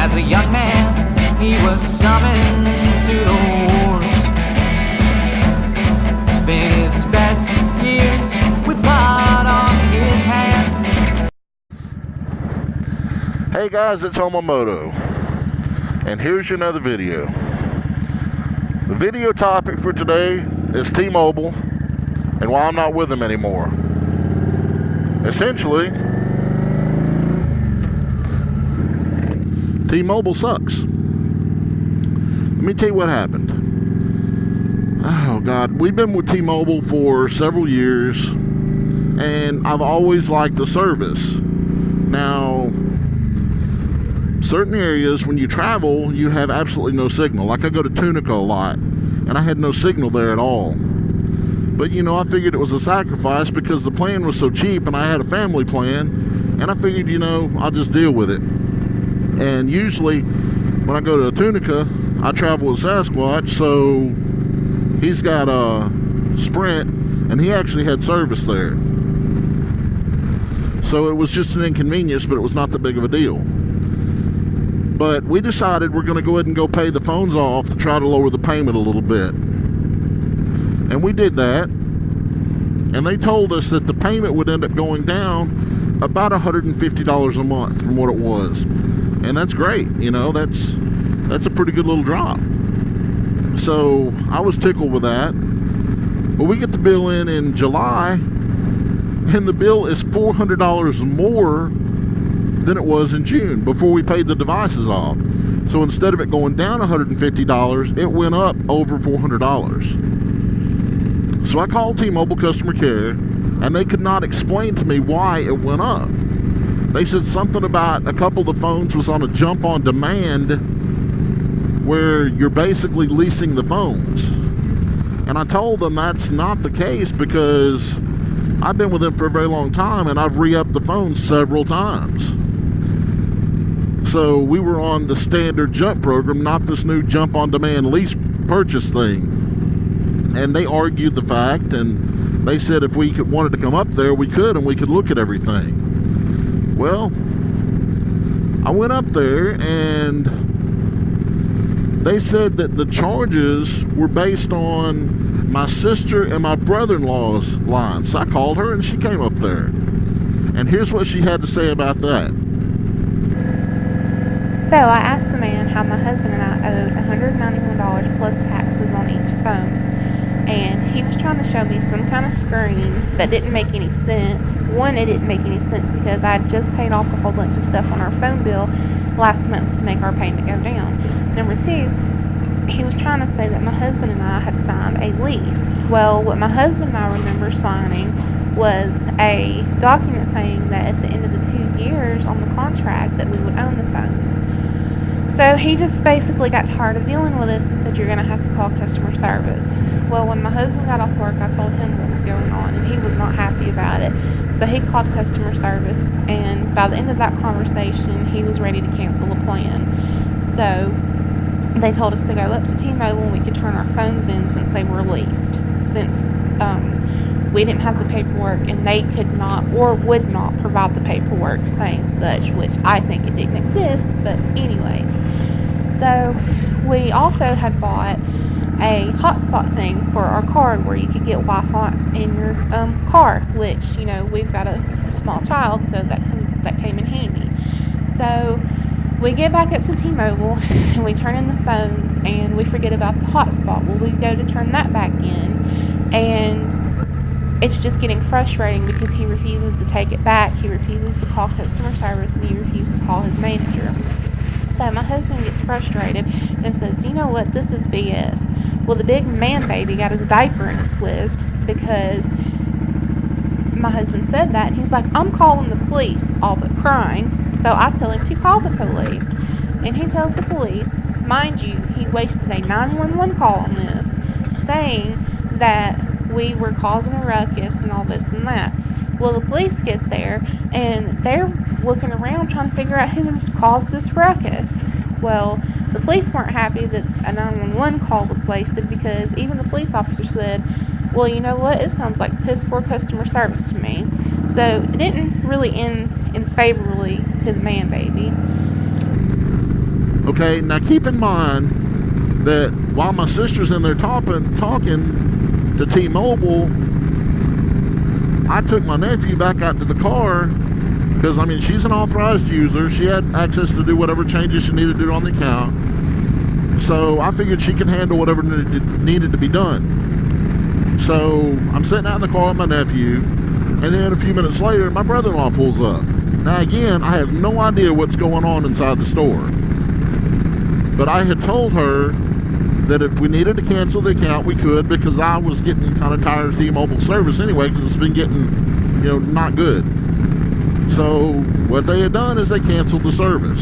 As a young man, he was summoned to the wars. Spent his best years with blood on his hands. Hey guys, it's Homomoto, and here's your another video. The video topic for today is T-Mobile and why I'm not with them anymore. Essentially, T-Mobile sucks. Let me tell you what happened. Oh God, we've been with T-Mobile for several years, and I've always liked the service. Now, certain areas when you travel, you have absolutely no signal. Like I go to Tunica a lot, and I had no signal there at all. But you know, I figured it was a sacrifice because the plan was so cheap, and I had a family plan, and I figured, you know, I'll just deal with it. And usually when I go to Tunica, I travel with Sasquatch, so he's got a Sprint, and he actually had service there. So it was just an inconvenience, but it was not that big of a deal. But we decided we're going to go ahead and go pay the phones off to try to lower the payment a little bit. And we did that. And they told us that the payment would end up going down about $150 a month from what it was. And that's great. You know, that's a pretty good little drop. So I was tickled with that. But we get the bill in July, and the bill is $400 more than it was in June before we paid the devices off. So instead of it going down $150, it went up over $400. So I called T-Mobile customer care, and they could not explain to me why it went up. They said something about a couple of the phones was on a jump on demand where you're basically leasing the phones. And I told them that's not the case because I've been with them for a very long time, and I've re-upped the phone several times. So we were on the standard jump program, not this new jump on demand lease purchase thing. And they argued the fact, and they said if we wanted to come up there, we could, and we could look at everything. Well, I went up there, and they said that the charges were based on my sister and my brother-in-law's line. So I called her, and she came up there. And here's what she had to say about that. So I asked the man how my husband and I owed $191 plus taxes on each phone. And he was trying to show me some kind of screen that didn't make any sense. One, it didn't make any sense because I had just paid off a whole bunch of stuff on our phone bill last month to make our payment go down. Number two, he was trying to say that my husband and I had signed a lease. Well, what my husband and I remember signing was a document saying that at the end of the 2 years on the contract that we would own the phone. So he just basically got tired of dealing with us and said, you're going to have to call customer service. Well, when my husband got off work, I told him what was going on, and he was not happy about it. So he called customer service, and by the end of that conversation, he was ready to cancel the plan. So they told us to go up to T-Mobile and we could turn our phones in since they were leased. Since we didn't have the paperwork, and they could not or would not provide the paperwork saying such, which I think it didn't exist, but anyway. So we also had bought a hotspot thing for our car where you could get Wi-Fi in your car, which, you know, we've got a small child, so that came in handy. So we get back up to T-Mobile, and we turn in the phone, and we forget about the hotspot. Well, we go to turn that back in, and it's just getting frustrating because he refuses to take it back, he refuses to call customer service, and he refuses to call his manager. So my husband gets frustrated and says, you know what, this is BS. Well, the big man baby got his diaper in a twist because my husband said that, and he's like, I'm calling the police, all but crying. So I tell him to call the police, and he tells the police, mind you, he wasted a 911 call on this, saying that we were causing a ruckus and all this and that. Well, the police get there, and they're looking around trying to figure out who caused this ruckus. Well, the police weren't happy that a 911 call was wasted because even the police officer said, well, you know what, it sounds like piss poor customer service to me. So it didn't really end in favorably to the man baby. Okay, now keep in mind that while my sister's in there talking to T-Mobile, I took my nephew back out to the car because, I mean, she's an authorized user. She had access to do whatever changes she needed to do on the account. So I figured she could handle whatever needed to be done. So I'm sitting out in the car with my nephew, and then a few minutes later, my brother-in-law pulls up. Now again, I have no idea what's going on inside the store. But I had told her that if we needed to cancel the account, we could, because I was getting kind of tired of T-Mobile service anyway, because it's been getting, you know, not good. So what they had done is they canceled the service.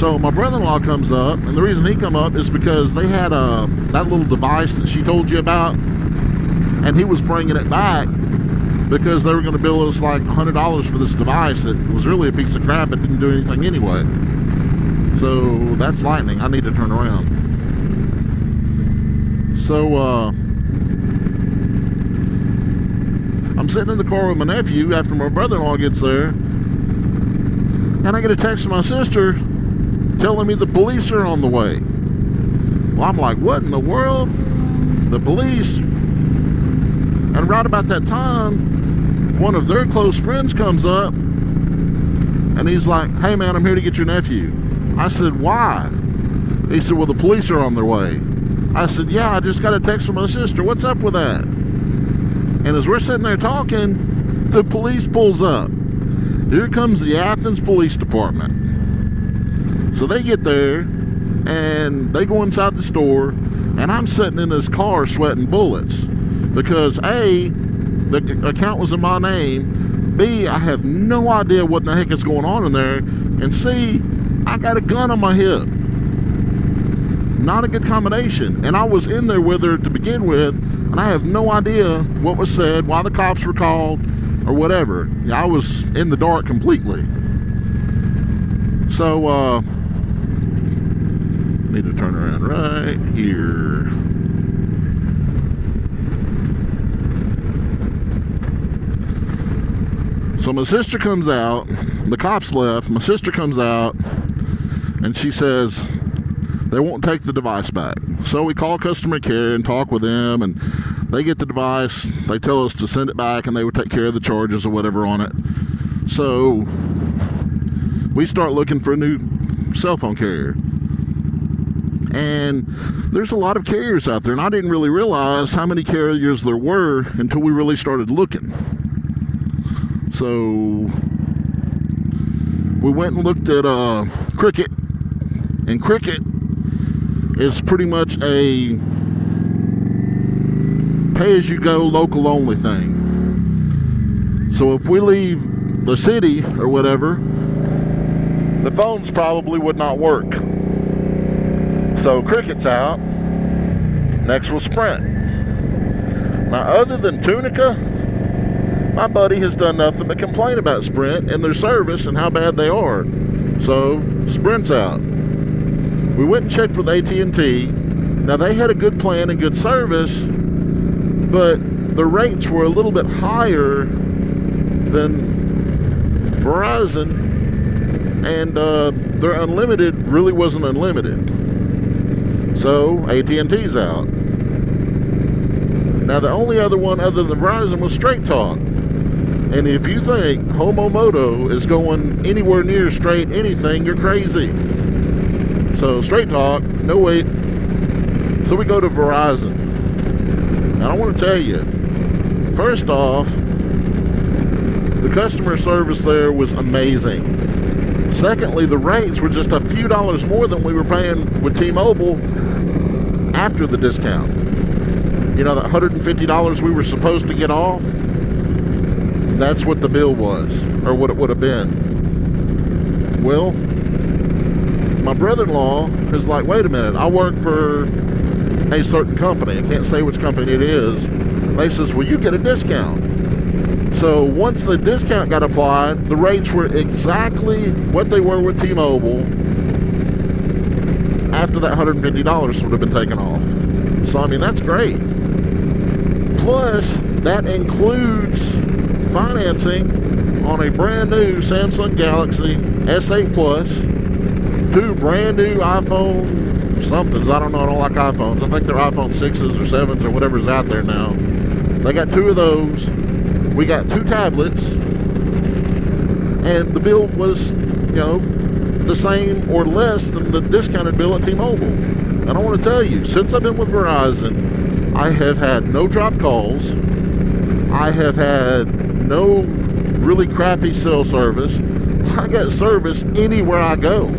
So my brother-in-law comes up, and the reason he come up is because they had that little device that she told you about, and he was bringing it back because they were going to bill us like $100 for this device that was really a piece of crap that didn't do anything anyway. So that's lightning. I need to turn around. So I'm sitting in the car with my nephew after my brother-in-law gets there, and I get a text from my sister telling me the police are on the way. Well, I'm like, what in the world? The police? And right about that time, one of their close friends comes up, and he's like, hey man, I'm here to get your nephew. I said, why? He said, well, the police are on their way. I said, yeah, I just got a text from my sister. What's up with that? And as we're sitting there talking, the police pulls up. Here comes the Athens Police Department. So they get there, and they go inside the store, and I'm sitting in this car sweating bullets. Because A, the account was in my name. B, I have no idea what the heck is going on in there. And C, I got a gun on my hip. Not a good combination. And I was in there with her to begin with, and I have no idea what was said, why the cops were called, or whatever. I was in the dark completely. So, need to turn around right here. So my sister comes out, the cops left, my sister comes out, and she says they won't take the device back. So we call customer care and talk with them, and they get the device, they tell us to send it back, and they would take care of the charges or whatever on it. So we start looking for a new cell phone carrier. And there's a lot of carriers out there, and I didn't really realize how many carriers there were until we really started looking. So we went and looked at Cricket, and Cricket is pretty much a pay-as-you-go, local-only thing. So if we leave the city or whatever, the phones probably would not work. So Cricket's out. Next was Sprint. Now, other than Tunica, my buddy has done nothing but complain about Sprint and their service and how bad they are. So Sprint's out. We went and checked with AT&T. Now, they had a good plan and good service, but the rates were a little bit higher than Verizon, and their unlimited really wasn't unlimited. So AT&T's out. Now, the only other one other than Verizon was Straight Talk. And if you think homomoto is going anywhere near straight anything, you're crazy. So Straight Talk, no wait. So we go to Verizon. Now, I want to tell you, first off, the customer service there was amazing. Secondly, the rates were just a few dollars more than we were paying with T-Mobile after the discount. You know, that $150 we were supposed to get off, that's what the bill was, or what it would have been. Well, my brother-in-law is like, wait a minute, I work for a certain company. I can't say which company it is. And they says, well, you get a discount. So once the discount got applied, the rates were exactly what they were with T-Mobile after that $150 would have been taken off. So, I mean, that's great. Plus, that includes financing on a brand new Samsung Galaxy S8 Plus, 2 brand new iPhone somethings. I don't know. I don't like iPhones. I think they're iPhone 6s or 7s or whatever's out there now. They got 2 of those. We got 2 tablets. And the bill was, the same or less than the discounted bill at T-Mobile. And I want to tell you, since I've been with Verizon, I have had no drop calls. I have had no really crappy cell service. I got service anywhere I go.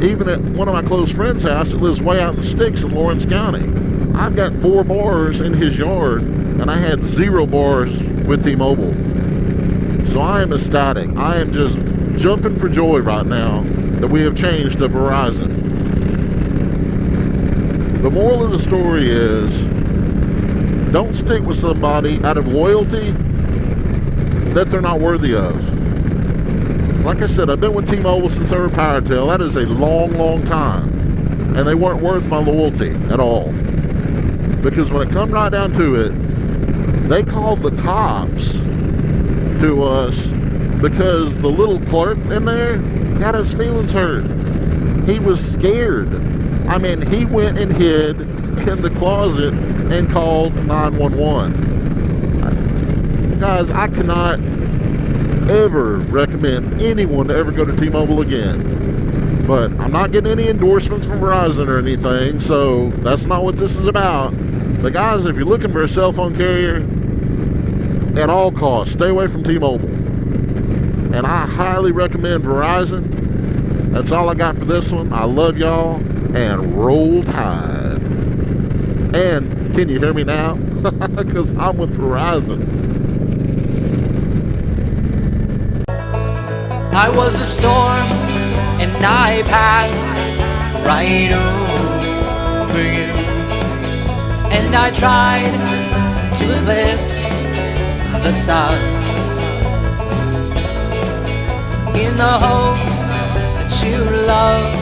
Even at one of my close friends' house that lives way out in the sticks in Lawrence County. I've got 4 bars in his yard, and I had 0 bars with T-Mobile. So I am ecstatic. I am just jumping for joy right now that we have changed to Verizon. The moral of the story is, don't stick with somebody out of loyalty that they're not worthy of. Like I said, I've been with T-Mobile since they were PowerTel. That is a long, long time. And they weren't worth my loyalty at all. Because when it come right down to it, they called the cops to us because the little clerk in there got his feelings hurt. He was scared. I mean, he went and hid in the closet and called 911. Guys, I cannot ever recommend anyone to ever go to T-Mobile again. But I'm not getting any endorsements from Verizon or anything, so that's not what this is about. But guys, if you're looking for a cell phone carrier, at all costs, stay away from T-Mobile. And I highly recommend Verizon. That's all I got for this one. I love y'all, and roll Tide. And can you hear me now? Because I'm with Verizon. I was a storm and I passed right over you, and I tried to eclipse the sun in the hopes that you love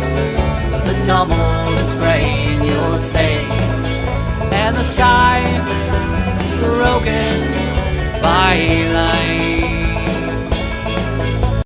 the tumble and spray in your face, and the sky broken by light.